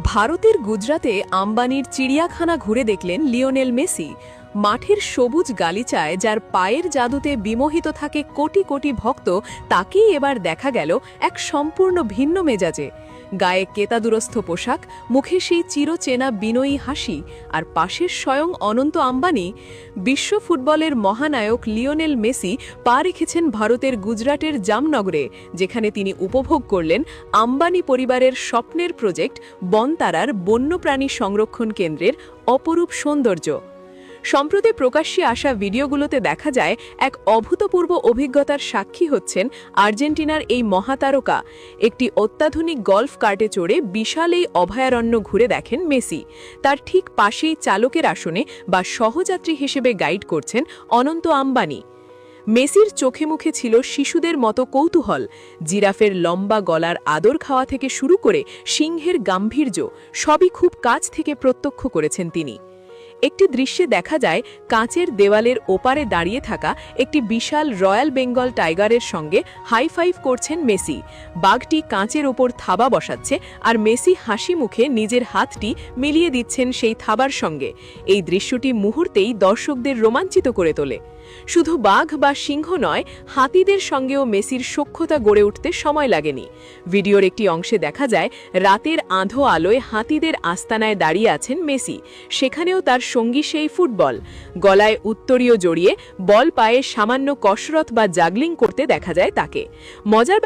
ভারতের গুজরাতে আম্বানির চিড়িয়াখানা ঘুরে দেখলেন লিওনেল মেসি। মাঠের সবুজ গালিচায় যার পায়ের জাদুতে বিমোহিত থাকে কোটি কোটি ভক্ত, তাকেই এবার দেখা গেল এক সম্পূর্ণ ভিন্ন মেজাজে। গায়ে কেতাদুরস্থ পোশাক, মুখে সেই চিরচেনা বিনয়ী হাসি, আর পাশের স্বয়ং অনন্ত আম্বানি। বিশ্ব ফুটবলের মহানায়ক লিওনেল মেসি পা রেখেছেন ভারতের গুজরাটের জামনগরে, যেখানে তিনি উপভোগ করলেন আম্বানি পরিবারের স্বপ্নের প্রজেক্ট বনতারার বন্যপ্রাণী সংরক্ষণ কেন্দ্রের অপরূপ সৌন্দর্য। সম্প্রতি প্রকাশ্যে আসা ভিডিওগুলোতে দেখা যায় এক অভূতপূর্ব অভিজ্ঞতার সাক্ষী হচ্ছেন আর্জেন্টিনার এই মহাতারকা। একটি অত্যাধুনিক গল্ফ কার্টে চড়ে বিশাল এই অভয়ারণ্য ঘুরে দেখেন মেসি। তার ঠিক পাশেই চালকের আসনে বা সহযাত্রী হিসেবে গাইড করছেন অনন্ত আম্বানি। মেসির চোখে মুখে ছিল শিশুদের মতো কৌতূহল। জিরাফের লম্বা গলার আদর খাওয়া থেকে শুরু করে সিংহের গাম্ভীর্য সবই খুব কাছ থেকে প্রত্যক্ষ করেছেন তিনি। একটি দৃশ্যে দেখা যায় কাঁচের দেওয়ালের ওপারে দাঁড়িয়ে থাকা একটি বিশাল রয়্যাল বেঙ্গল টাইগারের সঙ্গে হাই ফাইভ করছেন মেসি। বাঘটি কাঁচের ওপর থাবা বসাচ্ছে আর মেসি হাসি মুখে নিজের হাতটি মিলিয়ে দিচ্ছেন সেই থাবার সঙ্গে। এই দৃশ্যটি মুহূর্তেই দর্শকদের রোমাঞ্চিত করে তোলে। শুধু বাঘ বা সিংহ নয়, হাতিদের সঙ্গেও মেসির সখ্যতা গড়ে উঠতে সময় লাগেনি। ভিডিওর একটি অংশে দেখা যায় রাতের আঁধো আলোয় হাতিদের আস্তানায় দাঁড়িয়ে আছেন মেসি। সেখানেও তার সঙ্গী সেই ফুটবল। গলায় উত্তরীয় জড়িয়ে বল পায়ে সামান্য কসরত বা জাগলিং করতে দেখা যায় তাকে। মজার